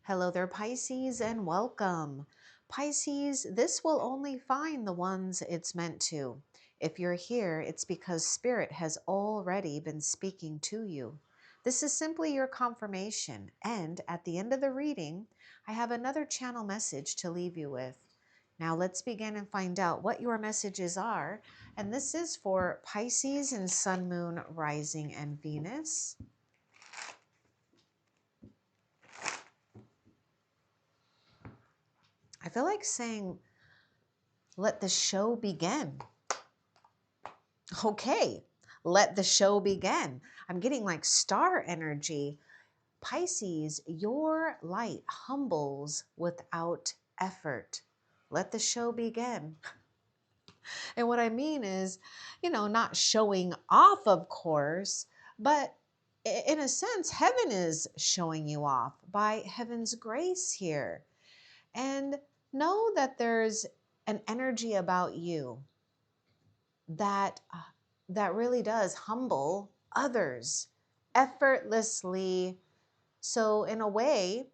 Hello there, Pisces, and welcome. Pisces, this will only find the ones it's meant to. If you're here, it's because Spirit has already been speaking to you. This is simply your confirmation, and at the end of the reading, I have another channel message to leave you with. Now let's begin and find out what your messages are. And this is for Pisces and Sun, Moon, Rising, and Venus. I feel like saying, let the show begin. Okay, let the show begin. I'm getting like star energy. Pisces, your light humbles without effort. Let the show begin. And what I mean is, not showing off, of course, but in a sense, heaven is showing you off by heaven's grace here. And know that there's an energy about you that really does humble others effortlessly. So in a way,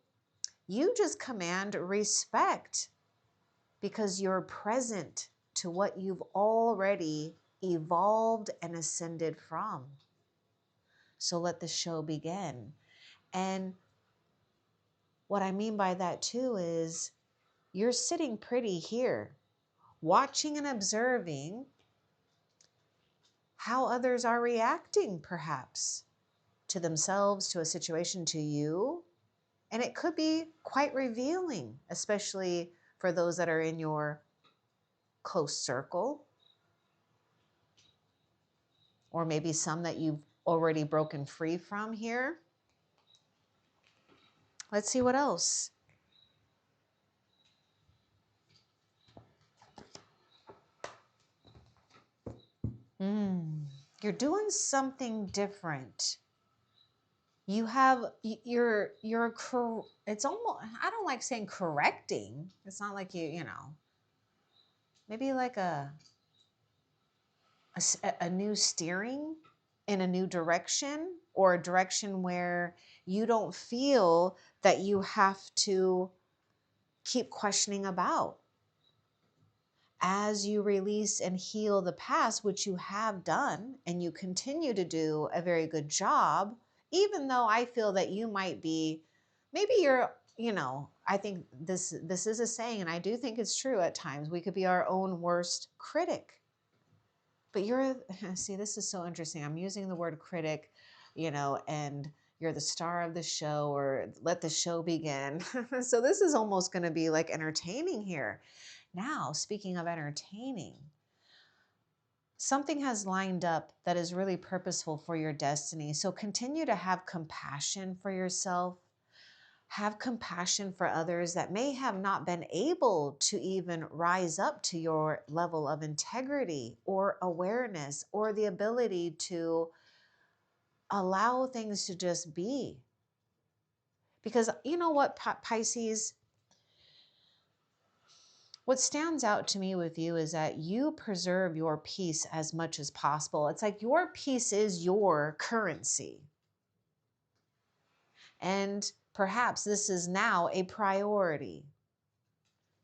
you just command respect because you're present to what you've already evolved and ascended from. So let the show begin. And what I mean by that too is you're sitting pretty here, watching and observing how others are reacting, perhaps to themselves, to a situation, to you. And it could be quite revealing, especially for those that are in your close circle, or maybe some that you've already broken free from here. Let's see what else. You're doing something different. You have, it's almost, I don't like saying correcting. It's not like maybe like a new steering in a new direction, or a direction where you don't feel that you have to keep questioning about. As you release and heal the past, which you have done, and you continue to do a very good job, even though I feel that you might be, maybe you're, I think this is a saying, and I do think it's true at times, we could be our own worst critic. But see, this is so interesting. I'm using the word critic, and you're the star of the show, or let the show begin. So this is almost going to be like entertaining here. Now, speaking of entertaining, something has lined up that is really purposeful for your destiny. So continue to have compassion for yourself. Have compassion for others that may have not been able to even rise up to your level of integrity or awareness, or the ability to allow things to just be. Because you know what, Pisces, what stands out to me with you is that you preserve your peace as much as possible. It's like your peace is your currency. And perhaps this is now a priority.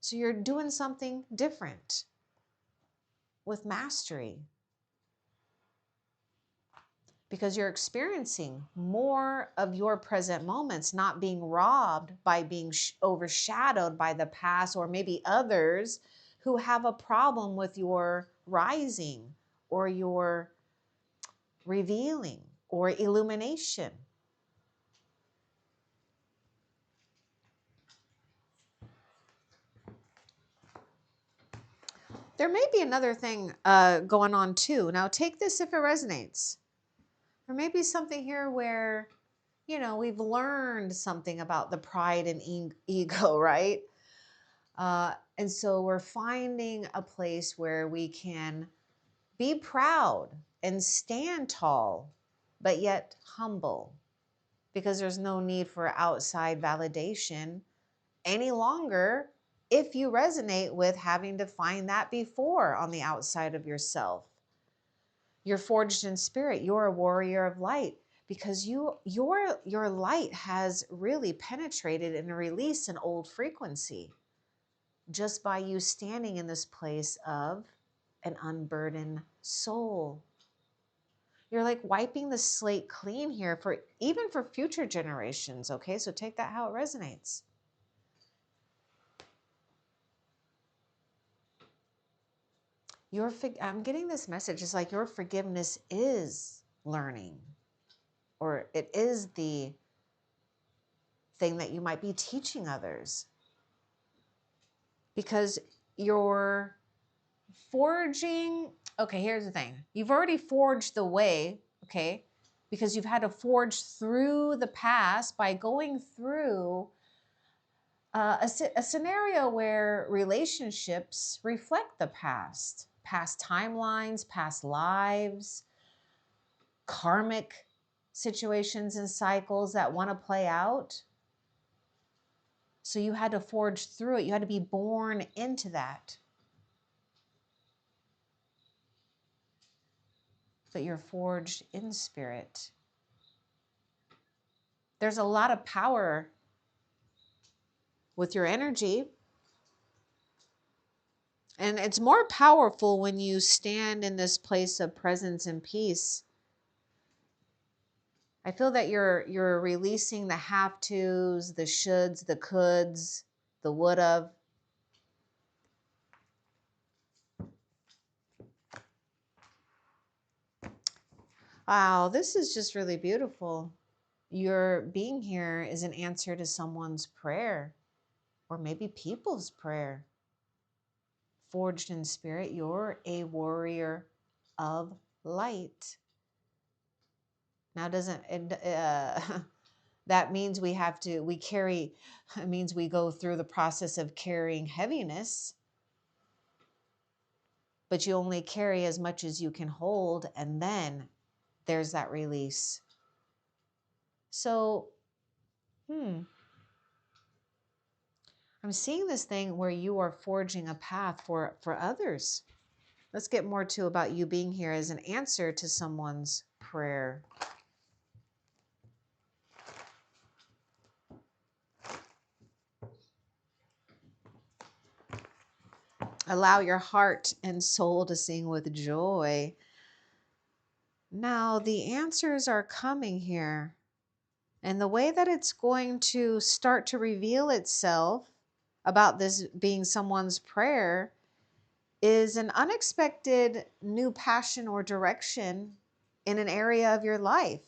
So you're doing something different with mastery, because you're experiencing more of your present moments, not being robbed by being overshadowed by the past, or maybe others who have a problem with your rising or your revealing or illumination. There may be another thing going on too. Now take this if it resonates. There may be something here where, we've learned something about the pride and ego, right? And so we're finding a place where we can be proud and stand tall, but yet humble, because there's no need for outside validation any longer if you resonate with having to find that before on the outside of yourself. You're forged in spirit. You're a warrior of light, because your light has really penetrated and released an old frequency just by you standing in this place of an unburdened soul. You're like wiping the slate clean here for even for future generations, okay? So take that how it resonates. I'm getting this message. It's like your forgiveness is learning, or it is the thing that you might be teaching others, because you're forging. Okay, here's the thing. You've already forged the way, okay? Because you've had to forge through the past by going through a scenario where relationships reflect the past timelines, past lives, karmic situations and cycles that want to play out. So you had to forge through it. You had to be born into that. But you're forged in spirit. There's a lot of power with your energy. And it's more powerful when you stand in this place of presence and peace. I feel that you're releasing the have tos, the shoulds, the coulds, the would have. Wow, this is just really beautiful. Your being here is an answer to someone's prayer, or maybe people's prayer. Forged in spirit, you're a warrior of light. Now, doesn't that means it means we go through the process of carrying heaviness, but you only carry as much as you can hold, and then there's that release. So, I'm seeing this thing where you are forging a path for others. Let's get more to about you being here as an answer to someone's prayer. Allow your heart and soul to sing with joy. Now, the answers are coming here. And the way that it's going to start to reveal itself about this being someone's prayer is an unexpected new passion or direction in an area of your life.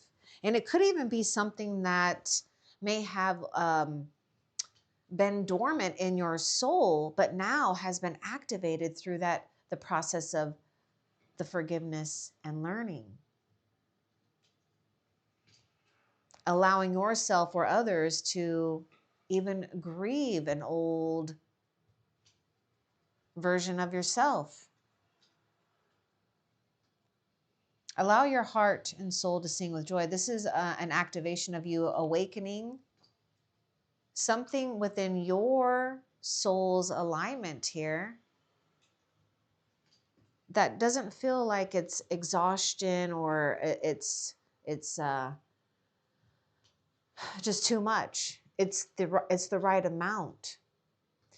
And it could even be something that may have been dormant in your soul, but now has been activated through the process of the forgiveness and learning. Allowing yourself or others to even grieve an old version of yourself. Allow your heart and soul to sing with joy. This is an activation of you awakening something within your soul's alignment here that doesn't feel like it's exhaustion or it's just too much. It's the right amount.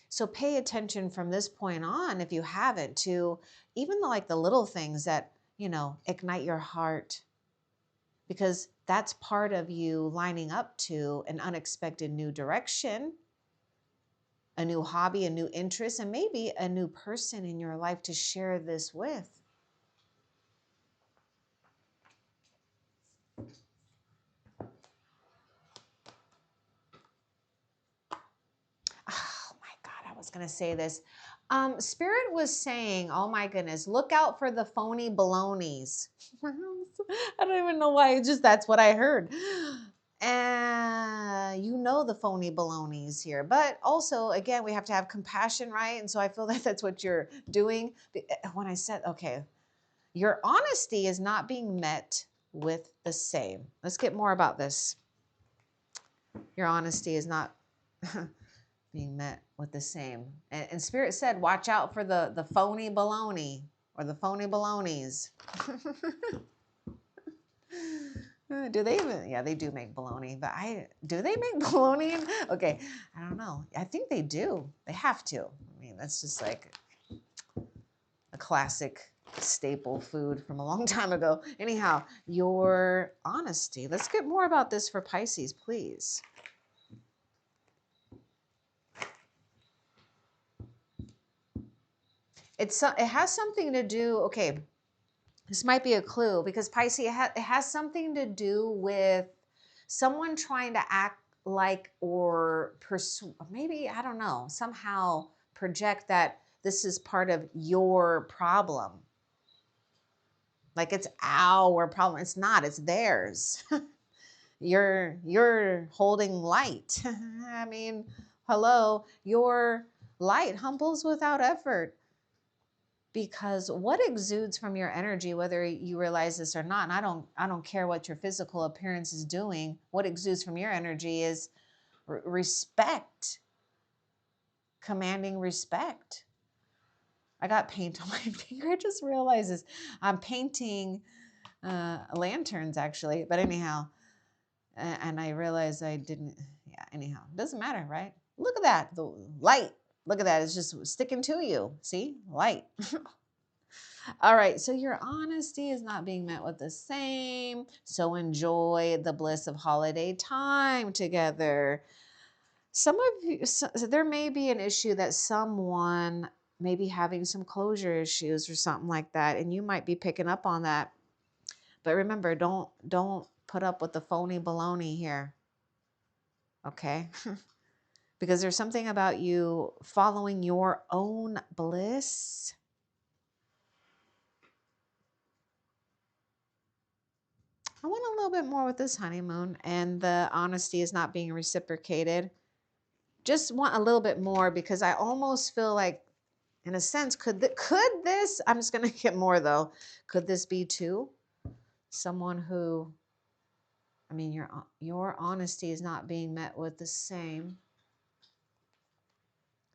So pay attention from this point on, if you haven't, to even the little things that, ignite your heart, because that's part of you lining up to an unexpected new direction, a new hobby, a new interest, and maybe a new person in your life to share this with. Oh my God, I was going to say this. Spirit was saying, oh my goodness, look out for the phony balonies. I don't even know why, that's what I heard. And the phony balonies here. But also, again, we have to have compassion, right? And so I feel that that's what you're doing. When I said, okay, your honesty is not being met with the same. Let's get more about this. Your honesty is not being met with the same. And Spirit said, watch out for the phony baloney or the phony balonies. Do they even? Yeah, they do make bologna, but do they make bologna? Okay, I don't know. I think they do. They have to. I mean, that's just like a classic staple food from a long time ago. Anyhow, your honesty. Let's get more about this for Pisces, please. It has something to do. Okay, this might be a clue because Pisces, it has something to do with someone trying to act like or pursue, maybe, I don't know, somehow project that this is part of your problem. Like it's our problem. It's not, it's theirs. You're holding light. I mean, hello, your light humbles without effort. Because what exudes from your energy, whether you realize this or not, and I don't care what your physical appearance is doing, what exudes from your energy is respect, commanding respect. I got paint on my finger. I just realized this. I'm painting lanterns actually, but anyhow, and I realized I didn't. Yeah, anyhow, doesn't matter, right? Look at that, the light. Look at that. It's just sticking to you. See, light. All right, so your honesty is not being met with the same. So enjoy the bliss of holiday time together. Some of you, so there may be an issue that someone may be having some closure issues or something like that, and you might be picking up on that. But remember, don't put up with the phony baloney here, okay? Because there's something about you following your own bliss. I want a little bit more with this honeymoon, and the honesty is not being reciprocated. Just want a little bit more because I almost feel like, in a sense, could this, I'm just going to get more though, could this be too someone who, I mean, your honesty is not being met with the same.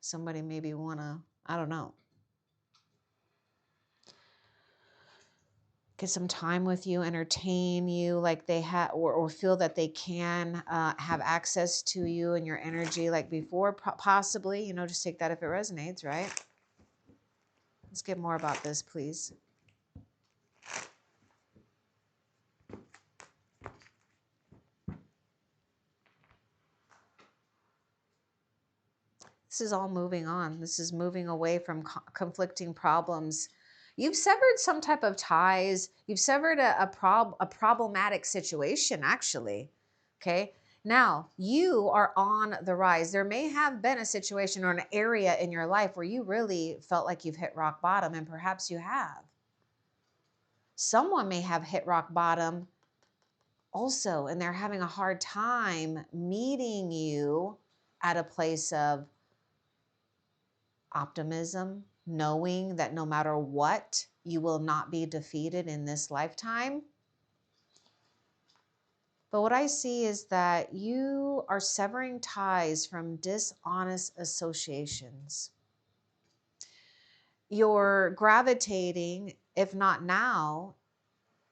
Somebody maybe want to, I don't know, get some time with you, entertain you like they have, or feel that they can have access to you and your energy like before, possibly, you know, just take that if it resonates, right? Let's get more about this, please. This is all moving on. This is moving away from conflicting problems. You've severed some type of ties. You've severed a problematic situation, actually. Okay. Now you are on the rise. There may have been a situation or an area in your life where you really felt like you've hit rock bottom, and perhaps you have. Someone may have hit rock bottom also, and they're having a hard time meeting you at a place of optimism, knowing that no matter what, you will not be defeated in this lifetime. But what I see is that you are severing ties from dishonest associations. You're gravitating, if not now,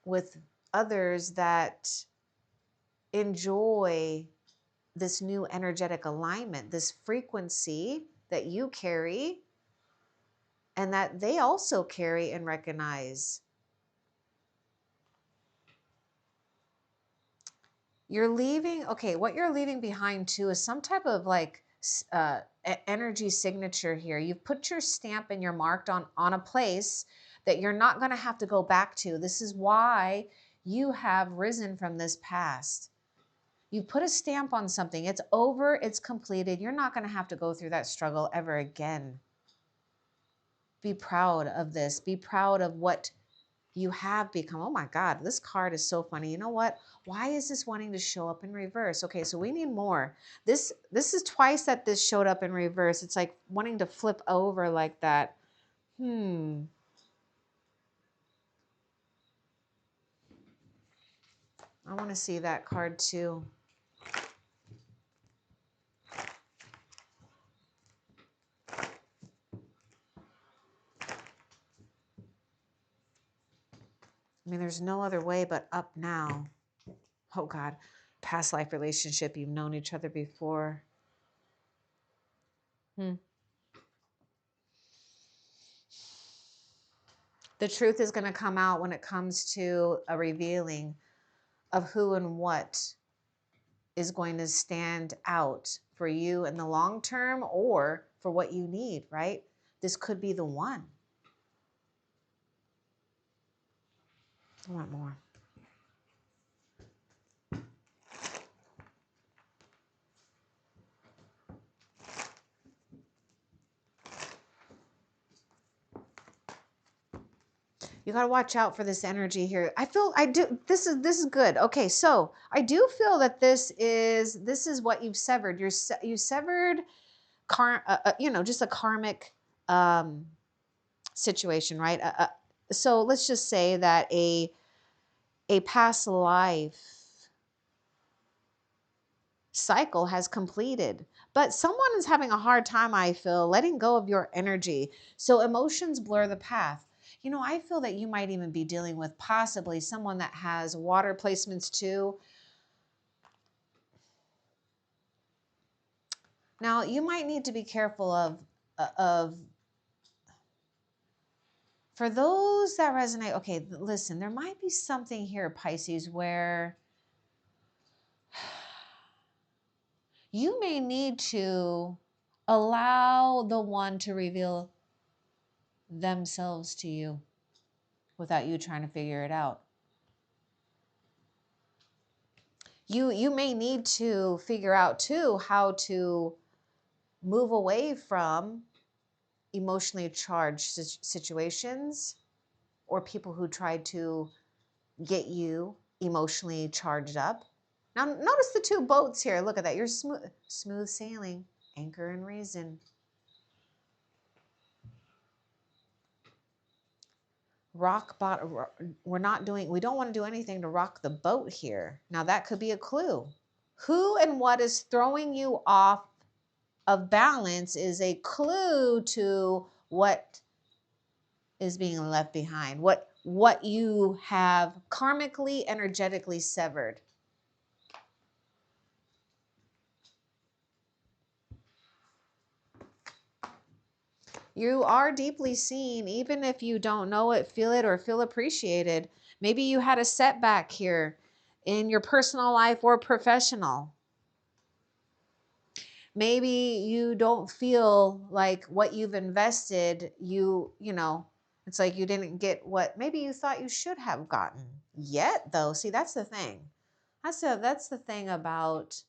with others that enjoy this new energetic alignment, this frequency that you carry and that they also carry and recognize. You're leaving, okay, what you're leaving behind too is some type of like energy signature here. You've put your stamp and your marked on a place that you're not going to have to go back to. This is why you have risen from this past. You put a stamp on something. It's over. It's completed. You're not going to have to go through that struggle ever again. Be proud of this. Be proud of what you have become. Oh my God, this card is so funny. You know what? Why is this wanting to show up in reverse? Okay, so we need more. This is twice that this showed up in reverse. It's like wanting to flip over like that. I want to see that card too. I mean, there's no other way but up now. Oh God, past life relationship. You've known each other before. The truth is going to come out when it comes to a revealing of who and what is going to stand out for you in the long term or for what you need, right? This could be the one. I want more. You got to watch out for this energy here. This is good. Okay, so I do feel that this is what you've severed. You severed just a karmic situation, right? So let's just say that a past life cycle has completed, but someone is having a hard time, I feel, letting go of your energy. So emotions blur the path. I feel that you might even be dealing with possibly someone that has water placements too. Now, you might need to be careful of for those that resonate. Okay, listen, there might be something here, Pisces, where you may need to allow the one to reveal themselves to you without you trying to figure it out. You may need to figure out too how to move away from emotionally charged situations or people who try to get you emotionally charged up. Now notice the two boats here. Look at that. You're smooth sailing, anchor and reason. Rock bottom. We don't want to do anything to rock the boat here. Now that could be a clue. Who and what is throwing you off of balance is a clue to what is being left behind, what you have karmically, energetically severed. You are deeply seen, even if you don't know it, feel it, or feel appreciated. Maybe you had a setback here in your personal life or professional. Maybe you don't feel like what you've invested, it's like you didn't get what maybe you thought you should have gotten yet, though. See, that's the thing. That's the thing about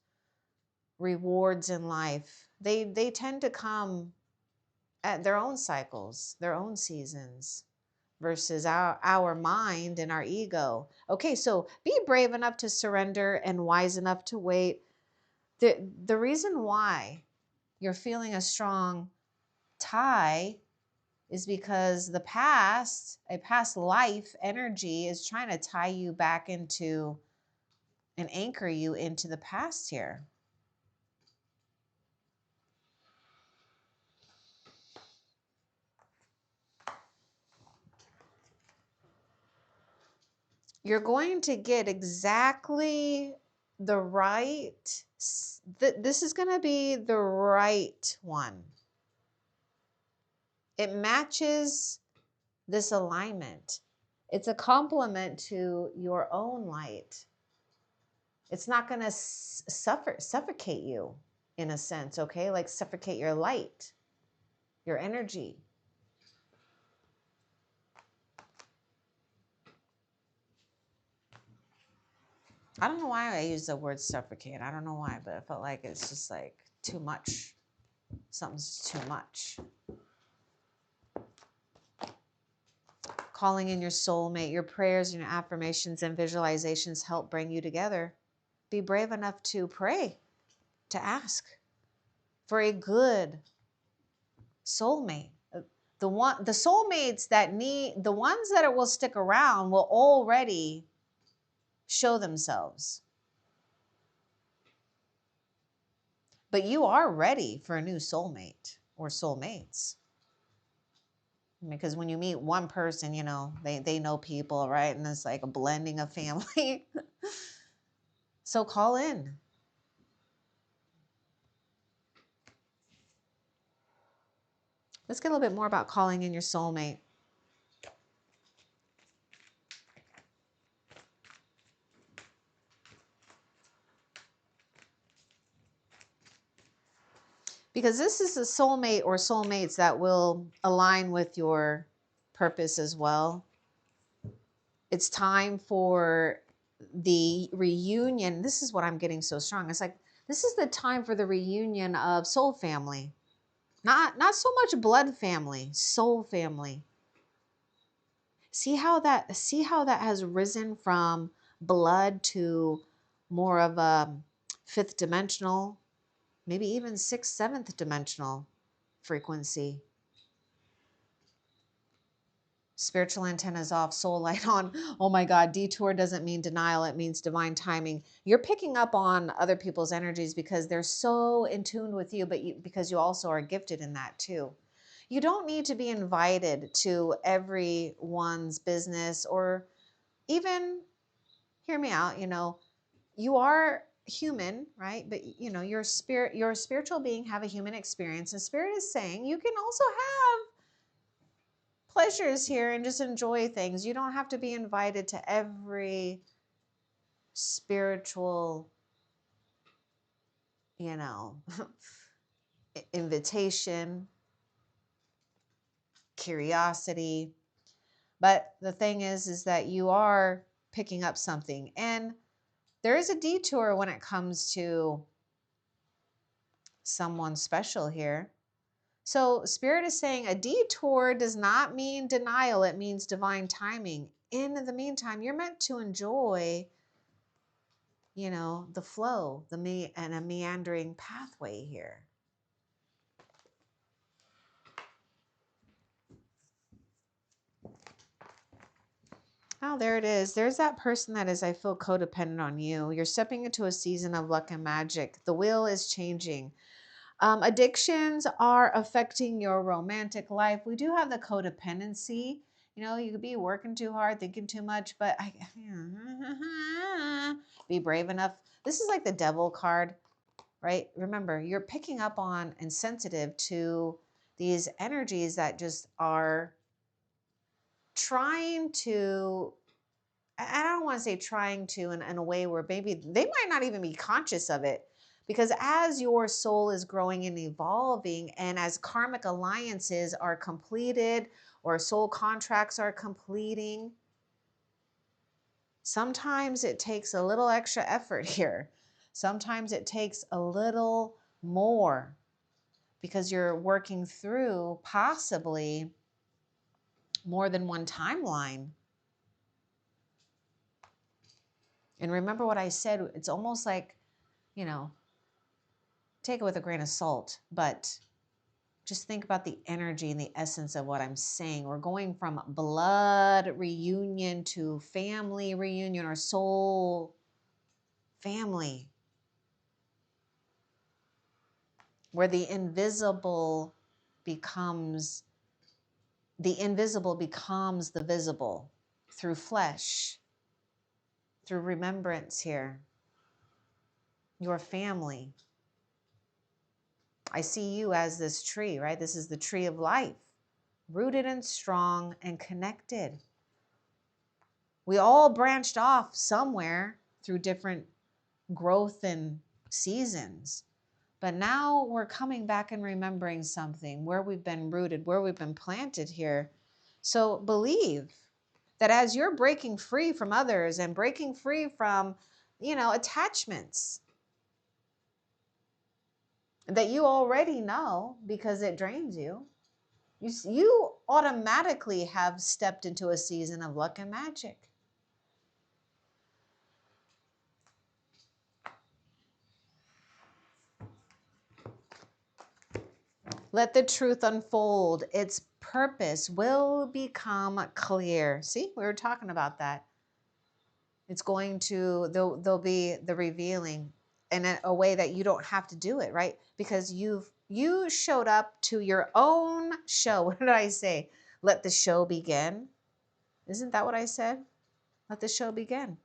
rewards in life. They tend to come at their own cycles, their own seasons, versus our mind and our ego. Okay, so be brave enough to surrender and wise enough to wait. The reason why you're feeling a strong tie is because a past life energy is trying to tie you back into and anchor you into the past here. You're going to get exactly the right, this is going to be the right one. It matches this alignment. It's a complement to your own light. It's not going to suffocate you in a sense, okay? Like suffocate your light, your energy. I don't know why I use the word suffocate. I don't know why, but I felt like it's just like too much. Something's too much. Calling in your soulmate, your prayers and your affirmations and visualizations help bring you together. Be brave enough to pray, to ask for a good soulmate. The soulmates that the ones that will stick around will already show themselves. But you are ready for a new soulmate or soulmates. Because when you meet one person, they know people, right? And it's like a blending of family. So call in. Let's get a little bit more about calling in your soulmate. Because this is a soulmate or soulmates that will align with your purpose as well. It's time for the reunion. This is what I'm getting so strong. It's like, this is the time for the reunion of soul family. Not so much blood family, soul family. See how that has risen from blood to more of a fifth dimensional, maybe even sixth, seventh dimensional frequency. Spiritual antennas off, soul light on. Oh my God, detour doesn't mean denial. It means divine timing. You're picking up on other people's energies because they're so in tune with you, but because you also are gifted in that too. You don't need to be invited to everyone's business, or even, hear me out, you are human, right? But you're a spiritual being, have a human experience. And spirit is saying you can also have pleasures here and just enjoy things. You don't have to be invited to every spiritual, invitation, curiosity. But the thing is that you are picking up something. And there is a detour when it comes to someone special here. So Spirit is saying a detour does not mean denial. It means divine timing. In the meantime, you're meant to enjoy, the flow, and a meandering pathway here. Oh, there it is. There's that person that is, I feel, codependent on you. You're stepping into a season of luck and magic. The wheel is changing. Addictions are affecting your romantic life. We do have the codependency. You could be working too hard, thinking too much, but be brave enough. This is like the devil card, right? Remember, you're picking up on and sensitive to these energies that just are trying to, I don't want to say trying to in a way where maybe they might not even be conscious of it. Because as your soul is growing and evolving, and as karmic alliances are completed or soul contracts are completing, sometimes it takes a little extra effort here. Sometimes it takes a little more because you're working through possibly more than one timeline. And remember what I said, it's almost like, take it with a grain of salt, but just think about the energy and the essence of what I'm saying. We're going from blood reunion to family reunion or soul family, where the invisible becomes the visible through flesh, through remembrance here. Your family. I see you as this tree, right? This is the tree of life, rooted and strong and connected. We all branched off somewhere through different growth and seasons. But now we're coming back and remembering something, where we've been rooted, where we've been planted here. So believe that as you're breaking free from others and breaking free from, attachments that you already know because it drains you, you automatically have stepped into a season of luck and magic. Let the truth unfold. Its purpose will become clear. See, we were talking about that. It's going to, there'll be the revealing in a way that you don't have to do it, right? Because you showed up to your own show. What did I say? Let the show begin. Isn't that what I said? Let the show begin.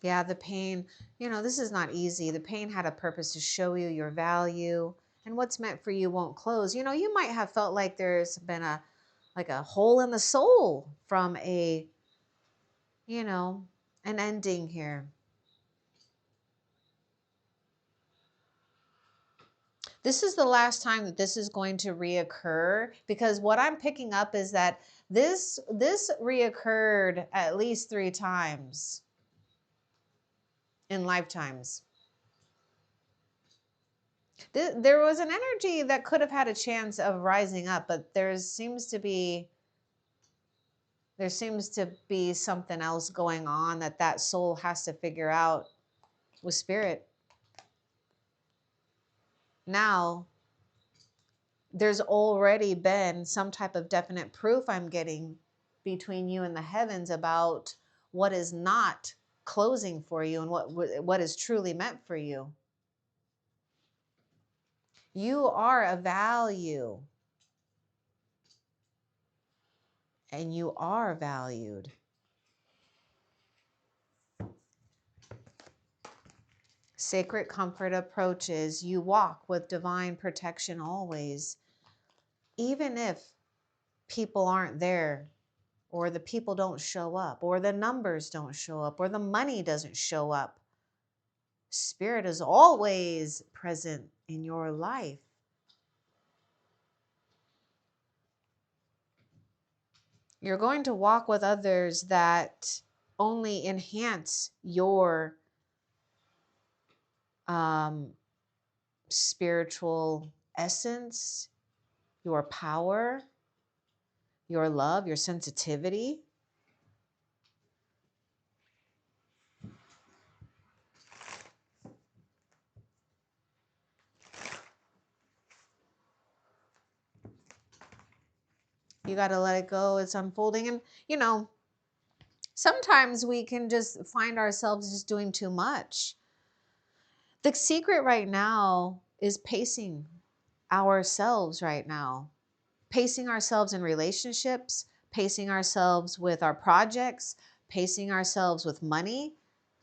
Yeah, the pain, this is not easy. The pain had a purpose to show you your value, and what's meant for you won't close. You might have felt like there's been a hole in the soul from you know, an ending here. This is the last time that this is going to reoccur, because what I'm picking up is that this reoccurred at least 3 times in lifetimes. There was an energy that could have had a chance of rising up, but there seems to be something else going on that soul has to figure out with spirit. Now, there's already been some type of definite proof I'm getting between you and the heavens about what is not closing for you and what is truly meant for you. You are a value, and you are valued. Sacred comfort approaches. You walk with divine protection always, even if people aren't there, or the people don't show up, or the numbers don't show up, or the money doesn't show up. Spirit is always present in your life. You're going to walk with others that only enhance your spiritual essence, your power, your love, your sensitivity. You got to let it go. It's unfolding. And, sometimes we can just find ourselves just doing too much. The secret right now is pacing ourselves right now, pacing ourselves in relationships, pacing ourselves with our projects, pacing ourselves with money,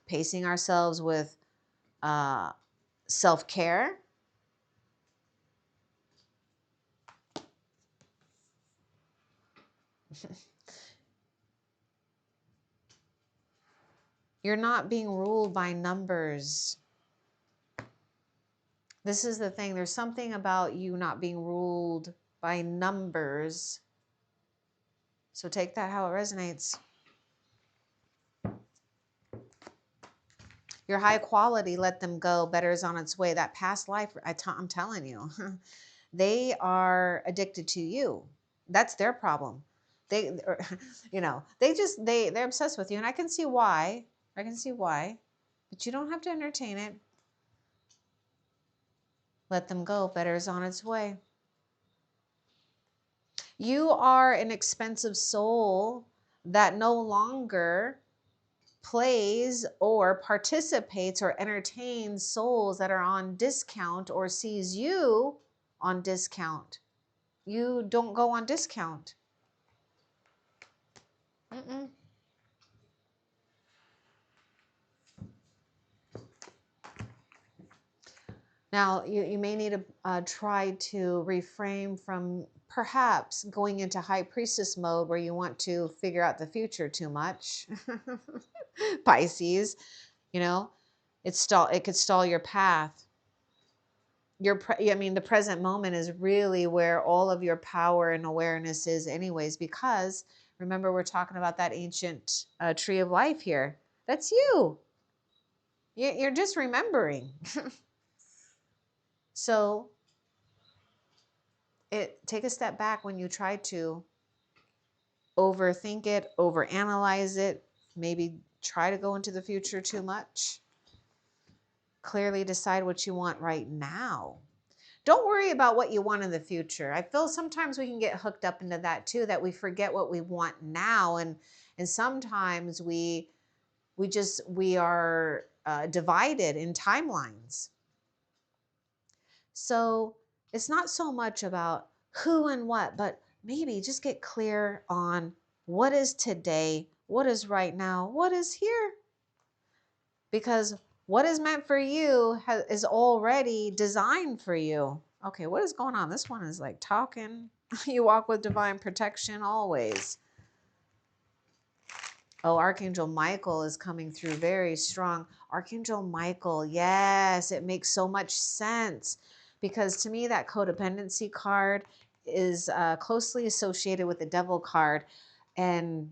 pacing ourselves with self-care. You're not being ruled by numbers. This is the thing. There's something about you not being ruled by numbers. So take that how it resonates. Your high quality, let them go. Better is on its way. That past life, I'm telling you, they are addicted to you. That's their problem. They, they're obsessed with you, and I can see why. But you don't have to entertain it. Let them go. Better is on its way. You are an expensive soul that no longer plays or participates or entertains souls that are on discount or sees you on discount. You don't go on discount. Mm-mm. Now, you may need to try to refrain from perhaps going into high priestess mode where you want to figure out the future too much. Pisces, it could stall your path. The present moment is really where all of your power and awareness is anyways, because remember, we're talking about that ancient tree of life here. That's you. You're just remembering. So take a step back when you try to overthink it, overanalyze it, maybe try to go into the future too much. Clearly decide what you want right now. Don't worry about what you want in the future. I feel sometimes we can get hooked up into that too, that we forget what we want now. And sometimes we are divided in timelines. So it's not so much about who and what, but maybe just get clear on what is today, what is right now, what is here. because what is meant for you is already designed for you. Okay, what is going on? This one is like talking. You walk with divine protection always. Oh, Archangel Michael is coming through very strong. Archangel Michael, yes, it makes so much sense, because to me that codependency card is closely associated with the devil card. And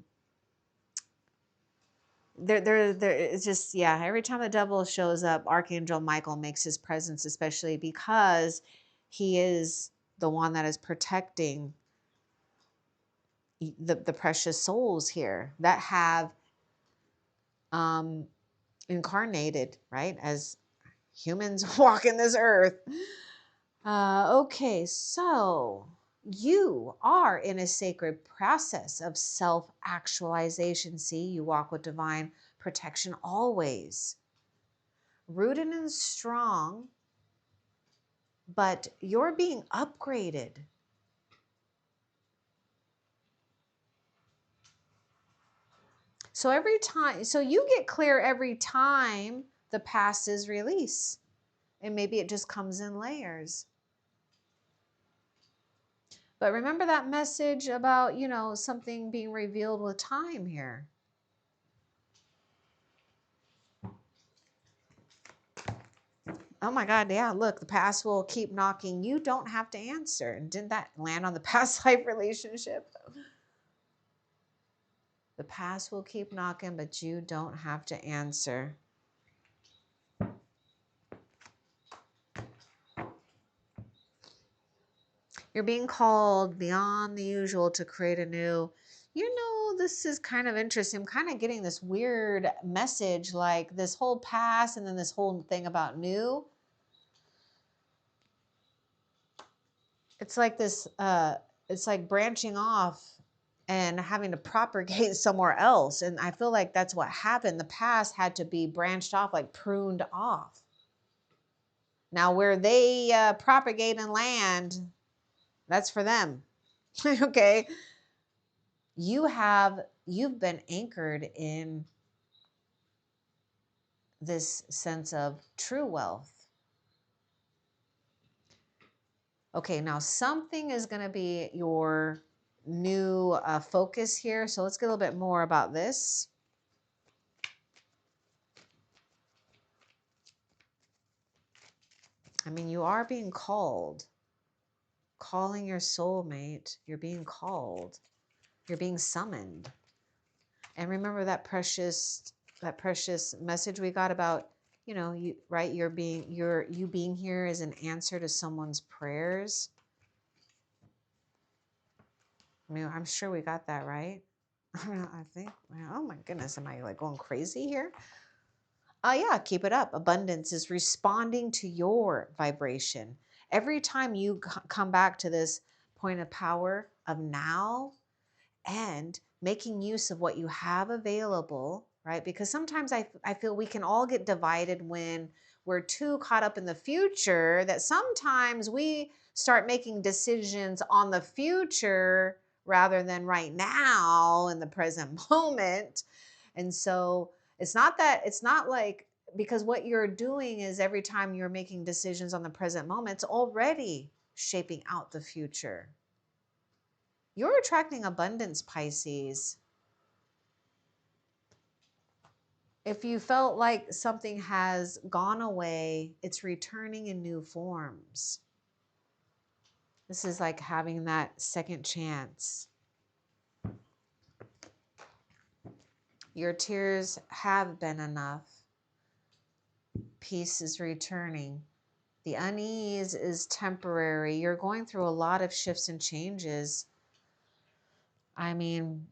it's just, yeah, every time the devil shows up, Archangel Michael makes his presence, especially because he is the one that is protecting the precious souls here that have incarnated, right, as humans walking this earth. Okay, so you are in a sacred process of self-actualization. See, you walk with divine protection always. Rooted and strong, but you're being upgraded. So every time, so you get clear every time the past is released. And maybe it just comes in layers. But remember that message about, something being revealed with time here. Oh my God, yeah, look, the past will keep knocking. You don't have to answer. And didn't that land on the past life relationship? The past will keep knocking, but you don't have to answer. You're being called beyond the usual to create a new. This is kind of interesting. I'm kind of getting this weird message, like this whole past and then this whole thing about new. It's like this, it's like branching off and having to propagate somewhere else. And I feel like that's what happened. The past had to be branched off, like pruned off. Now where they propagate and land, that's for them. Okay. You've been anchored in this sense of true wealth. Okay, now something is going to be your new focus here. So let's get a little bit more about this. I mean, you are being called, calling your soulmate. You're being called. You're being summoned. And remember that precious message we got about, you, right? You being here is an answer to someone's prayers. I mean, I'm sure we got that right. I think, oh my goodness, am I like going crazy here? Yeah, keep it up. Abundance is responding to your vibration. Every time you come back to this point of power of now and making use of what you have available, right? Because sometimes I feel we can all get divided when we're too caught up in the future, that sometimes we start making decisions on the future rather than right now in the present moment. And so it's not like, because what you're doing is every time you're making decisions on the present moment, it's already shaping out the future. You're attracting abundance, Pisces. If you felt like something has gone away, it's returning in new forms. This is like having that second chance. Your tears have been enough. Peace is returning. The unease is temporary. You're going through a lot of shifts and changes. I mean,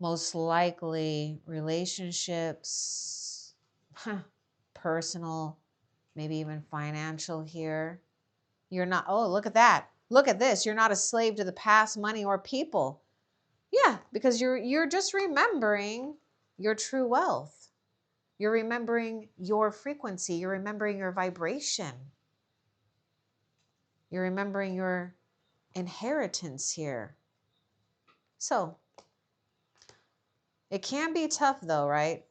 most likely relationships, personal, maybe even financial here. You're not, oh, look at that. Look at this. You're not a slave to the past, money, or people. Yeah, because you're just remembering your true wealth. You're remembering your frequency. You're remembering your vibration. You're remembering your inheritance here. So it can be tough though, right?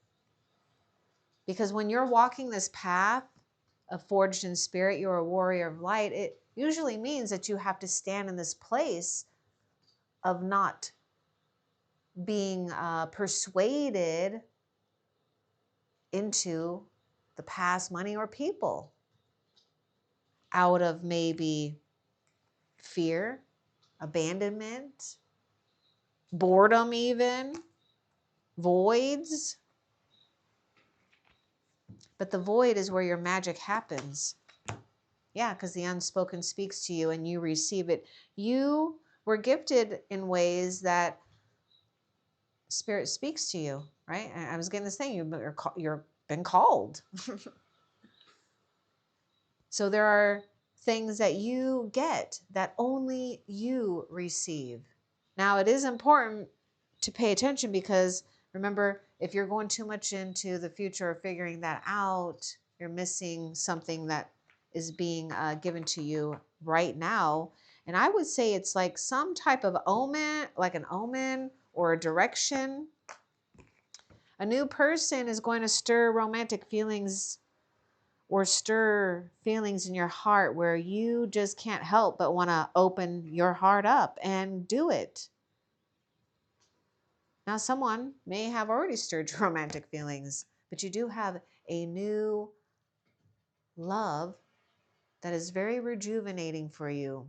Because when you're walking this path of forged in spirit, you're a warrior of light, it usually means that you have to stand in this place of not being persuaded into the past, money, or people out of maybe fear, abandonment, boredom, even voids. But the void is where your magic happens. Yeah, because the unspoken speaks to you and you receive it. You were gifted in ways that Spirit speaks to you, right? I was getting this thing, you're been called. So there are things that you get that only you receive. Now, it is important to pay attention because remember, if you're going too much into the future or figuring that out, you're missing something that is being given to you right now. And I would say it's like some type of omen, like an omen or a direction. A new person is going to stir romantic feelings or stir feelings in your heart where you just can't help but want to open your heart up and do it. Now, someone may have already stirred romantic feelings, but you do have a new love that is very rejuvenating for you.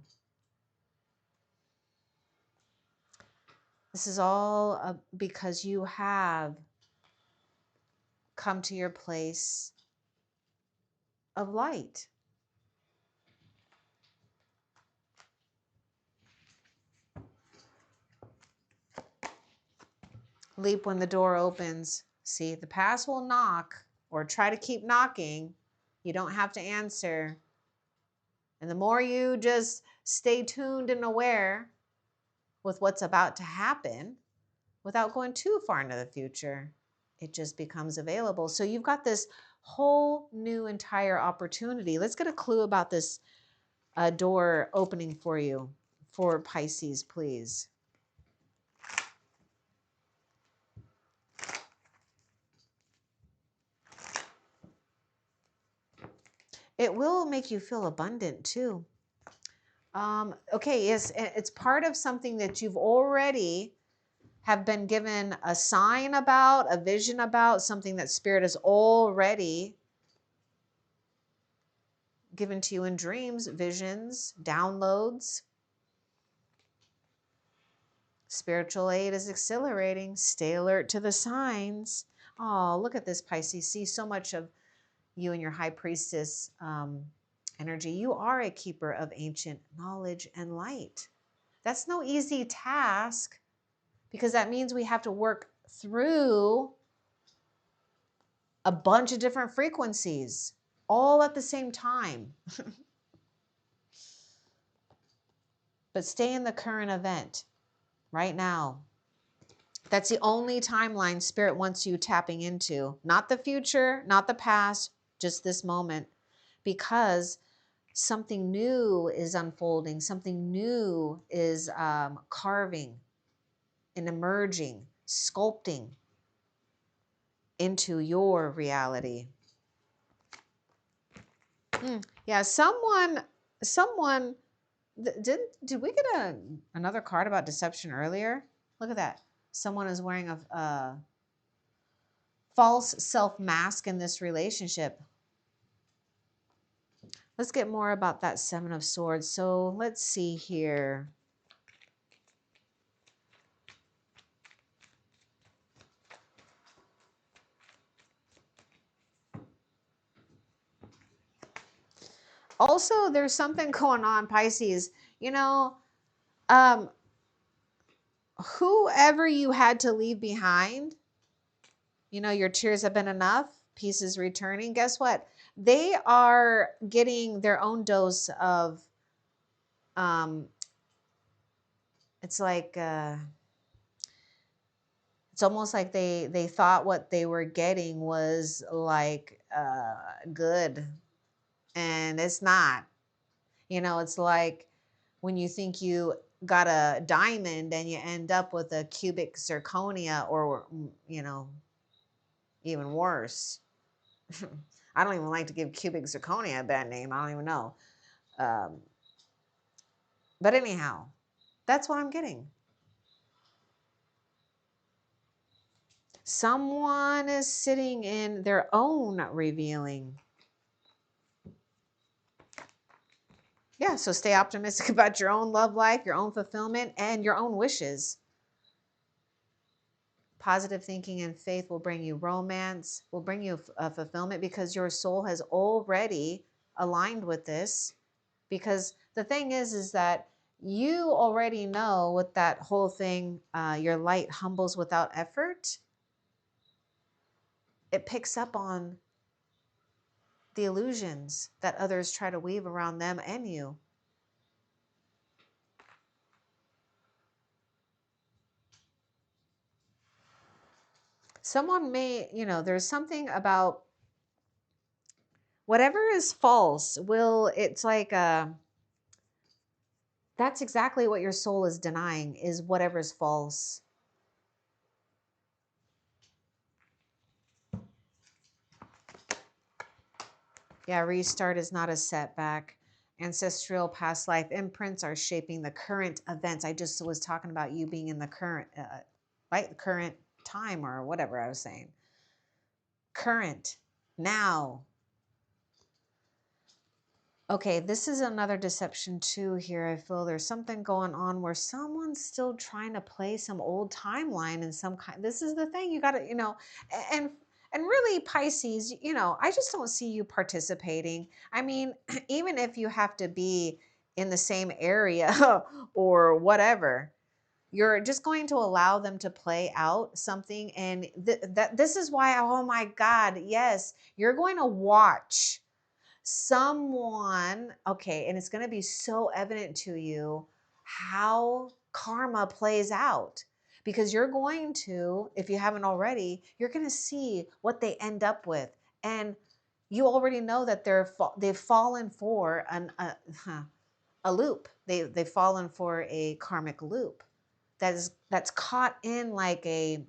This is all because you have come to your place of light. Leap when the door opens. See, the past will knock or try to keep knocking. You don't have to answer. And the more you just stay tuned and aware with what's about to happen without going too far into the future, it just becomes available. So you've got this whole new entire opportunity. Let's get a clue about this door opening for you, for Pisces, please. It will make you feel abundant too. Okay, yes, it's part of something that you've already have been given a sign about, a vision about, something that Spirit has already given to you in dreams, visions, downloads. Spiritual aid is accelerating. Stay alert to the signs. Oh, look at this, Pisces. See so much of you and your high priestess energy. You are a keeper of ancient knowledge and light. That's no easy task because that means we have to work through a bunch of different frequencies all at the same time. But stay in the current event right now. That's the only timeline Spirit wants you tapping into. Not the future, not the past, just this moment. Because something new is unfolding, something new is carving and emerging, sculpting into your reality. Yeah, someone, did we get another card about deception earlier? Look at that. Someone is wearing a false self mask in this relationship. Let's get more about that Seven of Swords. So let's see here. Also, there's something going on, Pisces. You know, whoever you had to leave behind, you know, your tears have been enough, pieces returning. Guess what? They are getting their own dose of, it's like, it's almost like they thought what they were getting was like good, and it's not. You know, it's like when you think you got a diamond and you end up with a cubic zirconia or, you know, even worse. I don't even like to give cubic zirconia a bad name. I don't even know. Um, but anyhow, that's what I'm getting. Someone is sitting in their own revealing. Yeah, so stay optimistic about your own love life, your own fulfillment, and your own wishes. Positive thinking and faith will bring you romance, will bring you a fulfillment because your soul has already aligned with this. Because the thing is that you already know with that whole thing, your light humbles without effort. It picks up on the illusions that others try to weave around them and you. Someone may, there's something about whatever is false it's like, that's exactly what your soul is denying, is whatever's false. Yeah, restart is not a setback. Ancestral past life imprints are shaping the current events. I just was talking about you being in the current, right? Current time or whatever I was saying. Current, now. Okay, this is another deception too here. I feel there's something going on where someone's still trying to play some old timeline in some kind. This is the thing you got to, and and really Pisces, I just don't see you participating. I mean, even if you have to be in the same area or whatever, you're just going to allow them to play out something, and that this is why, oh my God, yes, you're going to watch someone, okay, and it's going to be so evident to you how karma plays out, because you're going to, if you haven't already, you're going to see what they end up with, and you already know that they've fallen for a loop. They've fallen for a karmic loop that's caught in like a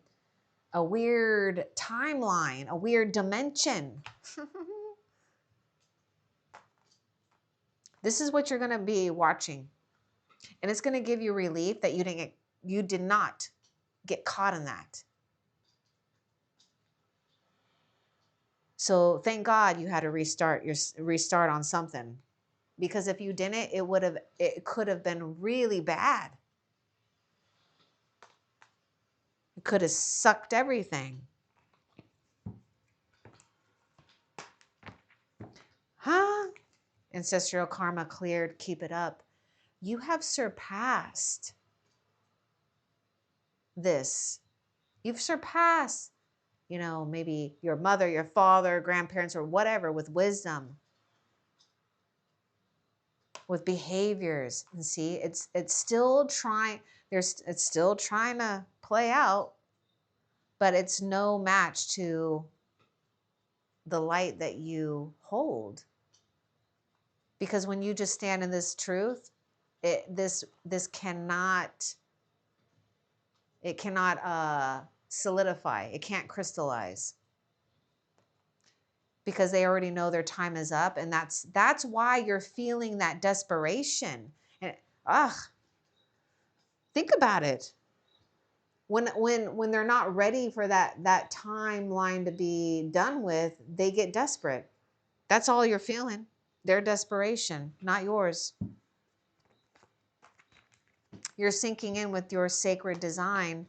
weird timeline, a weird dimension. This is what you're going to be watching. And it's going to give you relief that you did not get caught in that. So thank God you had to restart on something, because if you didn't, it could have been really bad. It could have sucked everything. Huh? Ancestral karma cleared, keep it up. You have surpassed this. You've surpassed, maybe your mother, your father, grandparents, or whatever, with wisdom, with behaviors. And see, it's still trying, it's still trying to play out, but it's no match to the light that you hold. Because when you just stand in this truth, this cannot, it cannot solidify, it can't crystallize, because they already know their time is up, and that's why you're feeling that desperation. And think about it. When they're not ready for that timeline to be done with, they get desperate. That's all you're feeling. Their desperation, not yours. You're sinking in with your sacred design.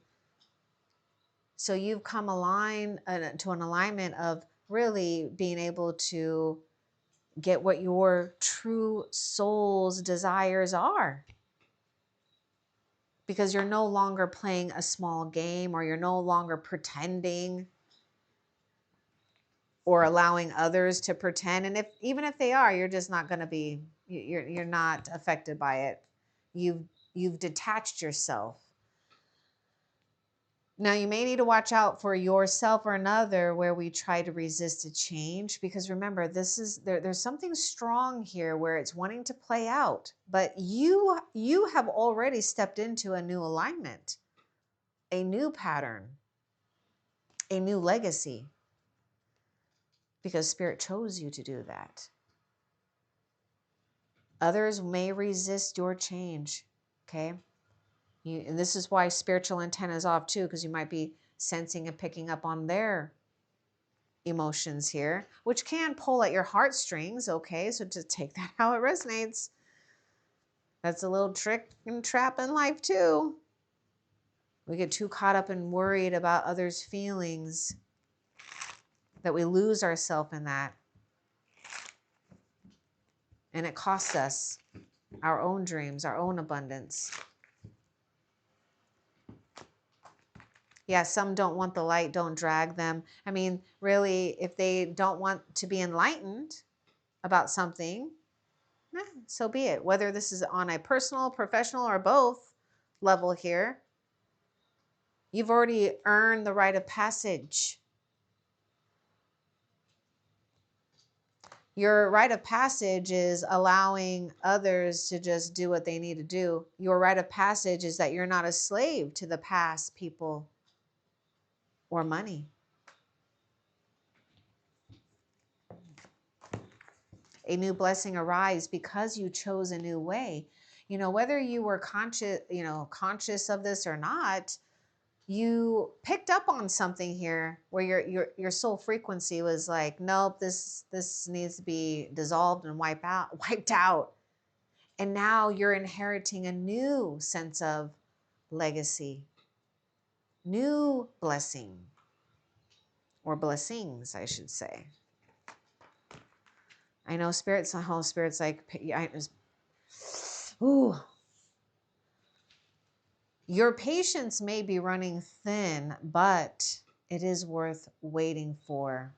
So you've come to an alignment of really being able to get what your true soul's desires are. Because you're no longer playing a small game, or you're no longer pretending or allowing others to pretend. And even if they are, you're just not going to be, you're not affected by it. You've detached yourself. Now, you may need to watch out for yourself or another where we try to resist a change, because remember, there's something strong here where it's wanting to play out, but you have already stepped into a new alignment, a new pattern, a new legacy. because Spirit chose you to do that. Others may resist your change, okay? And this is why spiritual antenna is off too, because you might be sensing and picking up on their emotions here, which can pull at your heartstrings, okay? So just take that how it resonates. That's a little trick and trap in life too. We get too caught up and worried about others' feelings that we lose ourselves in that. And it costs us our own dreams, our own abundance. Yeah, some don't want the light, don't drag them. I mean, really, if they don't want to be enlightened about something, so be it. Whether this is on a personal, professional, or both level here, you've already earned the rite of passage. Your rite of passage is allowing others to just do what they need to do. Your rite of passage is that you're not a slave to the past, people, or money. A new blessing arrives because you chose a new way. You know, whether you were conscious of this or not, you picked up on something here where your soul frequency was like, nope, this needs to be dissolved and wiped out. And now you're inheriting a new sense of legacy, new blessing, or blessings, I should say. I know Spirit's like, ooh. Your patience may be running thin, but it is worth waiting for.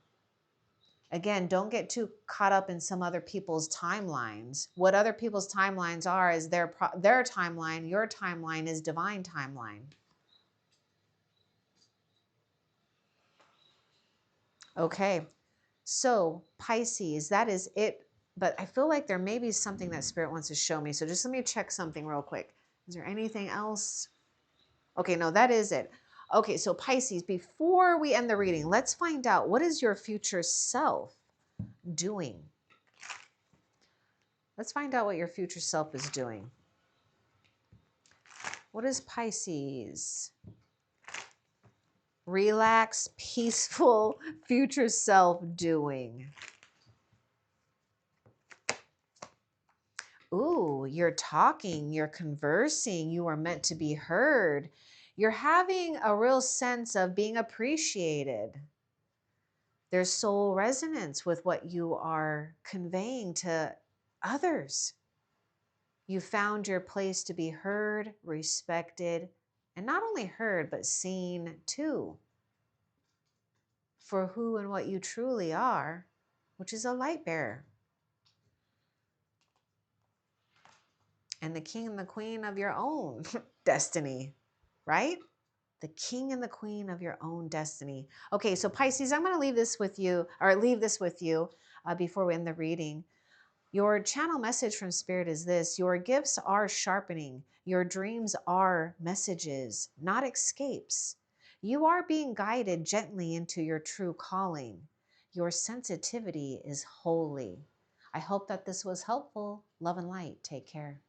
Again, don't get too caught up in some other people's timelines. What other people's timelines are is their timeline. Your timeline is divine timeline. Okay, so Pisces, that is it. But I feel like there may be something that Spirit wants to show me. So just let me check something real quick. Is there anything else? Okay, no, that is it. Okay, so Pisces, before we end the reading, let's find out, what is your future self doing? Let's find out what your future self is doing. What is Pisces? Relaxed, peaceful future self doing? Ooh, you're talking, you're conversing, you are meant to be heard. You're having a real sense of being appreciated. There's soul resonance with what you are conveying to others. You found your place to be heard, respected, and not only heard, but seen too, for who and what you truly are, which is a light bearer. And the king and the queen of your own destiny, right? The king and the queen of your own destiny. Okay, so Pisces, I'm going to leave this with you before we end the reading. Your channel message from Spirit is this: your gifts are sharpening. Your dreams are messages, not escapes. You are being guided gently into your true calling. Your sensitivity is holy. I hope that this was helpful. Love and light. Take care.